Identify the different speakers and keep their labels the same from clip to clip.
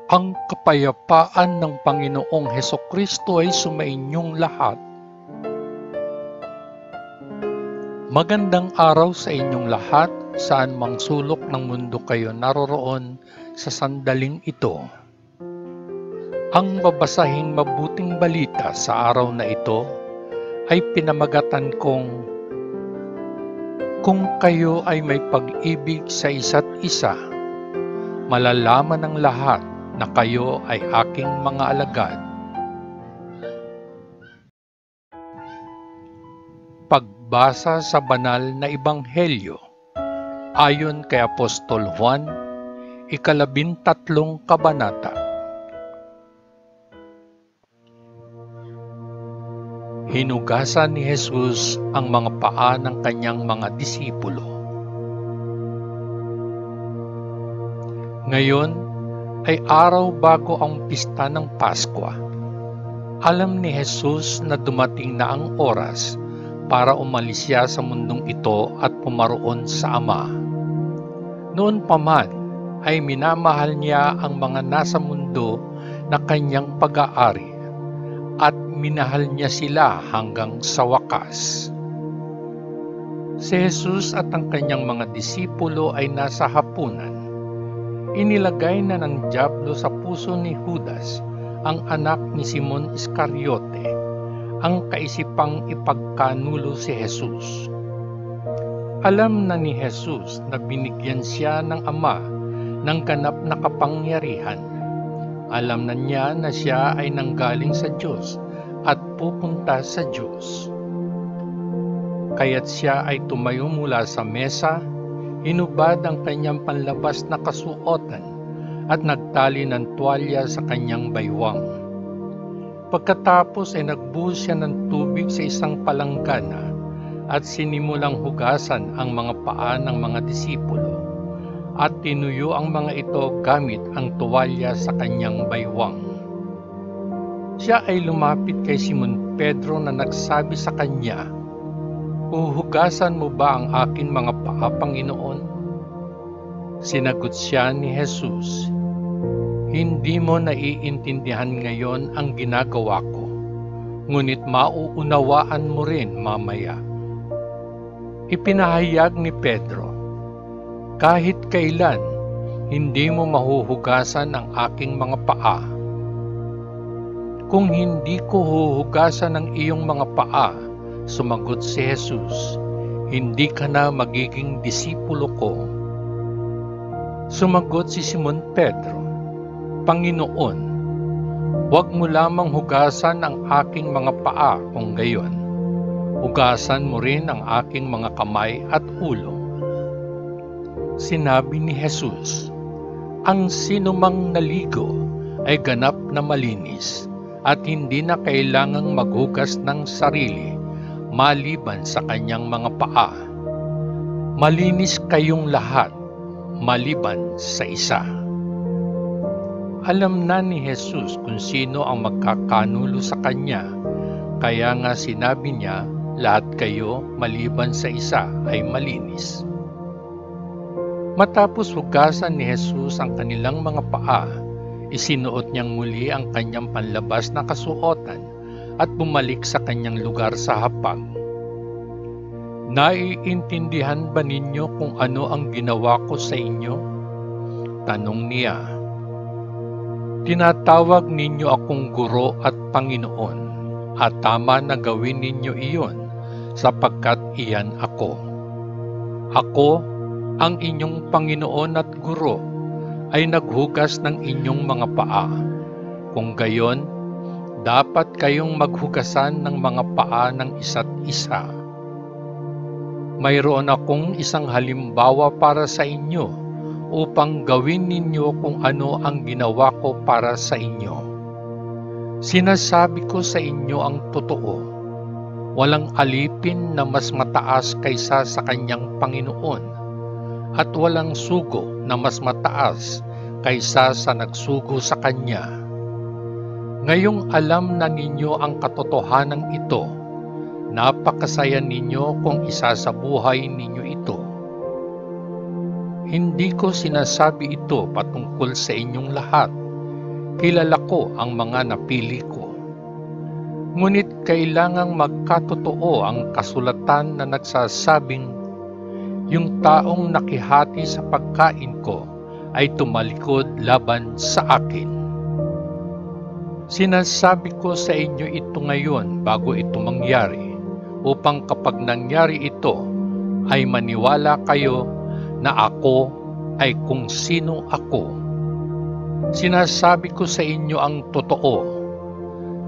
Speaker 1: Ang kapayapaan ng Panginoong Hesukristo ay sumainyong lahat. Magandang araw sa inyong lahat, saan mang sulok ng mundo kayo naroroon sa sandaling ito. Ang babasahing mabuting balita sa araw na ito ay pinamagatan kong kung kayo ay may pag-ibig sa isa't isa, malalaman ng lahat na kayo ay aking mga alagad. Pagbasa sa banal na ebanghelyo ayon kay Apostol Juan, 13 kabanata. Hinugasan ni Jesus ang mga paa ng kanyang mga disipulo. Ngayon ay araw bago ang pista ng Paskwa. Alam ni Jesus na dumating na ang oras para umalis siya sa mundong ito at pumaroon sa Ama. Noon pa man ay minamahal niya ang mga nasa mundo na kanyang pag-aari at minahal niya sila hanggang sa wakas. Si Jesus at ang kanyang mga disipulo ay nasa hapunan. Inilagay na ng dyablo sa puso ni Judas, ang anak ni Simon Iscariote, ang kaisipang ipagkanulo si Jesus. Alam na ni Jesus na binigyan siya ng Ama ng ganap na kapangyarihan. Alam na niya na siya ay nanggaling sa Diyos at pupunta sa Diyos. Kaya't siya ay tumayo mula sa mesa, hinubad ang kanyang panlabas na kasuotan at nagtali ng tuwalya sa kanyang baywang. Pagkatapos ay nagbuhos siya ng tubig sa isang palanggana at sinimulang hugasan ang mga paa ng mga disipulo at tinuyo ang mga ito gamit ang tuwalya sa kanyang baywang. Siya ay lumapit kay Simon Pedro na nagsabi sa kanya, "Uhugasan mo ba ang aking mga paa, Panginoon?" Sinagot siya ni Jesus, "Hindi mo naiintindihan ngayon ang ginagawa ko, ngunit mauunawaan mo rin mamaya." Ipinahayag ni Pedro, "Kahit kailan, hindi mo mahuhugasan ang aking mga paa. Kung hindi ko huhugasan ang iyong mga paa," sumagot si Jesus, "hindi ka na magiging disipulo ko." Sumagot si Simon Pedro, "Panginoon, huwag mo lamang hugasan ang aking mga paa, kung gayon, hugasan mo rin ang aking mga kamay at ulo." Sinabi ni Jesus, "Ang sinumang naligo ay ganap na malinis at hindi na kailangang maghugas ng sarili maliban sa kanyang mga paa. Malinis kayong lahat maliban sa isa." Alam na ni Jesus kung sino ang magkakanulo sa kanya, kaya nga sinabi niya, lahat kayo maliban sa isa ay malinis. Matapos hugasan ni Jesus ang kanilang mga paa, isinuot niyang muli ang kanyang panlabas na kasuotan at bumalik sa kanyang lugar sa hapag. "Naiintindihan ba ninyo kung ano ang ginawa ko sa inyo?" tanong niya. "Tinatawag ninyo akong guro at Panginoon, at tama na gawin ninyo iyon sapagkat iyan ako. Ako, ang inyong Panginoon at guro, ay naghugas ng inyong mga paa. Kung gayon, dapat kayong maghugasan ng mga paa ng isa't isa. Mayroon akong isang halimbawa para sa inyo upang gawin ninyo kung ano ang ginawa ko para sa inyo. Sinasabi ko sa inyo ang totoo. Walang alipin na mas mataas kaysa sa kanyang Panginoon, at walang sugo na mas mataas kaysa sa nagsugo sa kanya. Ngayong alam na ninyo ang katotohanan ito, napakasaya ninyo kung isasabuhay ninyo ito. Hindi ko sinasabi ito patungkol sa inyong lahat, kilala ko ang mga napili ko. Ngunit kailangang magkatotoo ang kasulatan na nagsasabing, yung taong nakihati sa pagkain ko ay tumalikod laban sa akin. Sinasabi ko sa inyo ito ngayon bago ito mangyari, upang kapag nangyari ito, ay maniwala kayo na ako ay kung sino ako. Sinasabi ko sa inyo ang totoo.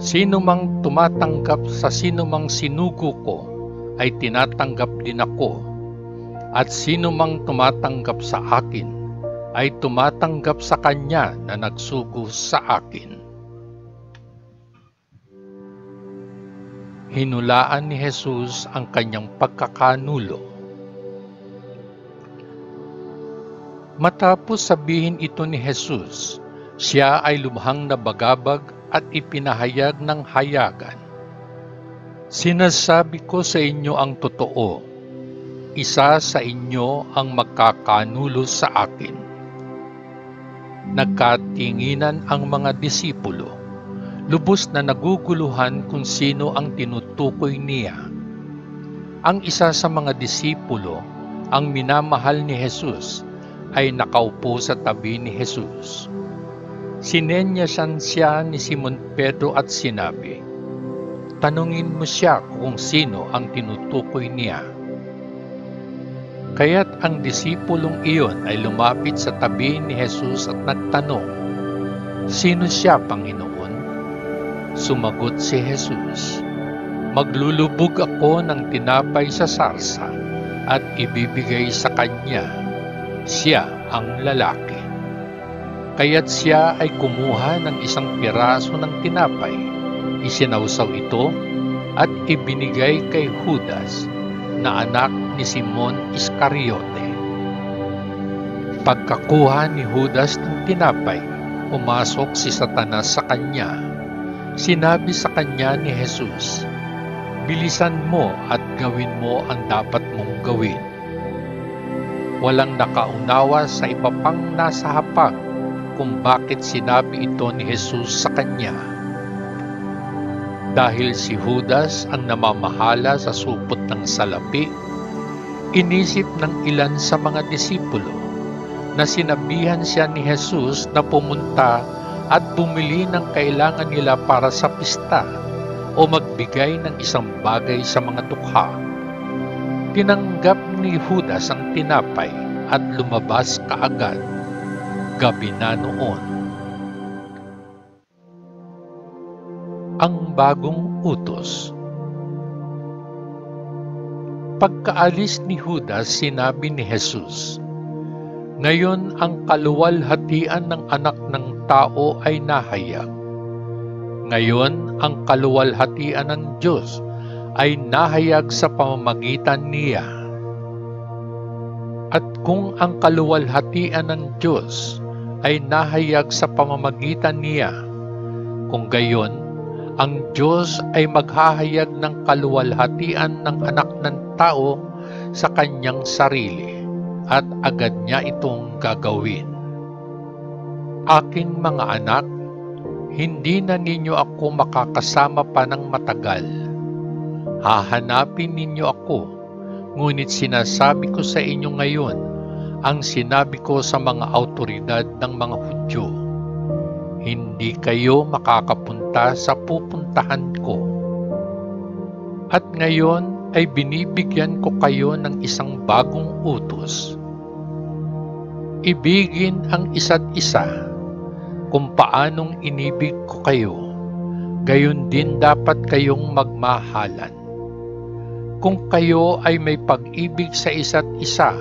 Speaker 1: Sino mang tumatanggap sa sino mang sinugo ko, ay tinatanggap din ako. At sino mang tumatanggap sa akin, ay tumatanggap sa kanya na nagsugo sa akin. Hinulaan ni Jesus ang kanyang pagkakanulo. Matapos sabihin ito ni Jesus, siya ay lubhang nabagabag at ipinahayag ng hayagan. Sinasabi ko sa inyo ang totoo, isa sa inyo ang magkakanulo sa akin. Nagkatinginan ang mga disipulo, lubos na naguguluhan kung sino ang tinutukoy niya. Ang isa sa mga disipulo, ang minamahal ni Jesus, ay nakaupo sa tabi ni Jesus. Sinenyasan siya ni Simon Pedro at sinabi, "Tanungin mo siya kung sino ang tinutukoy niya." Kaya't ang disipulong iyon ay lumapit sa tabi ni Jesus at nagtanong, "Sino siya, Panginoon?" Sumagot si Jesus, "Maglulubog ako ng tinapay sa sarsa at ibibigay sa kanya." Siya ang lalaki. Kaya't siya ay kumuha ng isang piraso ng tinapay, isinawsaw ito at ibinigay kay Judas na anak ni Simon Iscariote. Pagkakuha ni Judas ng tinapay, pumasok si Satanas sa kanya. Sinabi sa kanya ni Jesus, "Bilisan mo at gawin mo ang dapat mong gawin." Walang nakaunawa sa iba pang nasa hapag kung bakit sinabi ito ni Jesus sa kanya. Dahil si Judas ang namamahala sa supot ng salapi, inisip ng ilan sa mga disipulo na sinabihan siya ni Jesus na pumunta at bumili ng kailangan nila para sa pista o magbigay ng isang bagay sa mga dukha. Tinanggap ni Judas ang tinapay at lumabas kaagad. Gabi na noon. Ang bagong utos. Pagkaalis ni Judas, sinabi ni Jesus, "Ngayon ang kaluwalhatian ng anak ng tao ay nahayag. Ngayon ang kaluwalhatian ng Diyos ay nahayag sa pamamagitan niya. At kung ang kaluwalhatian ng Diyos ay nahayag sa pamamagitan niya, kung gayon, ang Diyos ay maghahayag ng kaluwalhatian ng anak ng tao sa kanyang sarili, at agad niya itong gagawin. Aking mga anak, hindi na ninyo ako makakasama pa ng matagal. Hahanapin ninyo ako, ngunit sinasabi ko sa inyo ngayon ang sinabi ko sa mga awtoridad ng mga Hudyo. Hindi kayo makakapunta sa pupuntahan ko. At ngayon ay binibigyan ko kayo ng isang bagong utos. Ibigin ang isa't isa. Kung paanong inibig ko kayo, gayon din dapat kayong magmahalan. Kung kayo ay may pag-ibig sa isa't isa,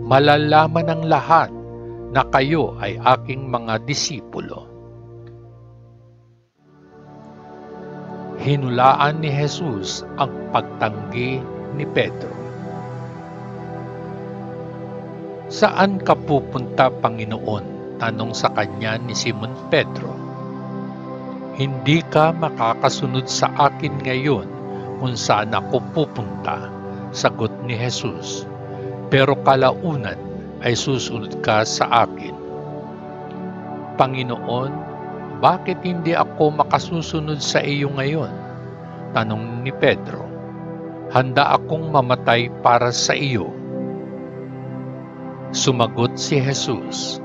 Speaker 1: malalaman ng lahat na kayo ay aking mga disipulo." Hinulaan ni Jesus ang pagtanggi ni Pedro. "Saan ka pupunta, Panginoon?" tanong sa kanya ni Simon Pedro. "Hindi ka makakasunod sa akin ngayon kung saan ako pupunta," sagot ni Jesus. "Pero kalaunan ay susunod ka sa akin." "Panginoon, Bakit hindi ako makasusunod sa iyo ngayon? Tanong ni Pedro. Handa akong mamatay para sa iyo. Sumagot si Jesus,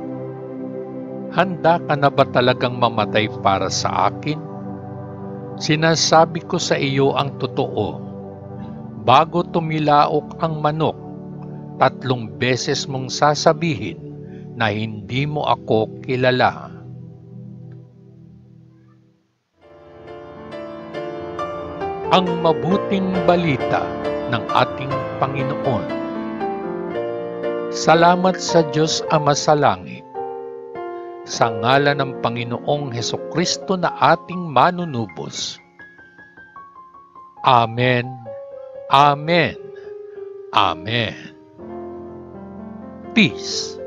Speaker 1: handa ka na ba talagang mamatay para sa akin? Sinasabi ko sa iyo ang totoo. Bago tumilaok ang manok, 3 beses mong sasabihin na hindi mo ako kilala. Ang mabuting balita ng ating Panginoon. Salamat sa Diyos Ama sa langit. Sa ngalan ng Panginoong Hesukristo na ating manunubos. Amen. Amen. Amen. Peace.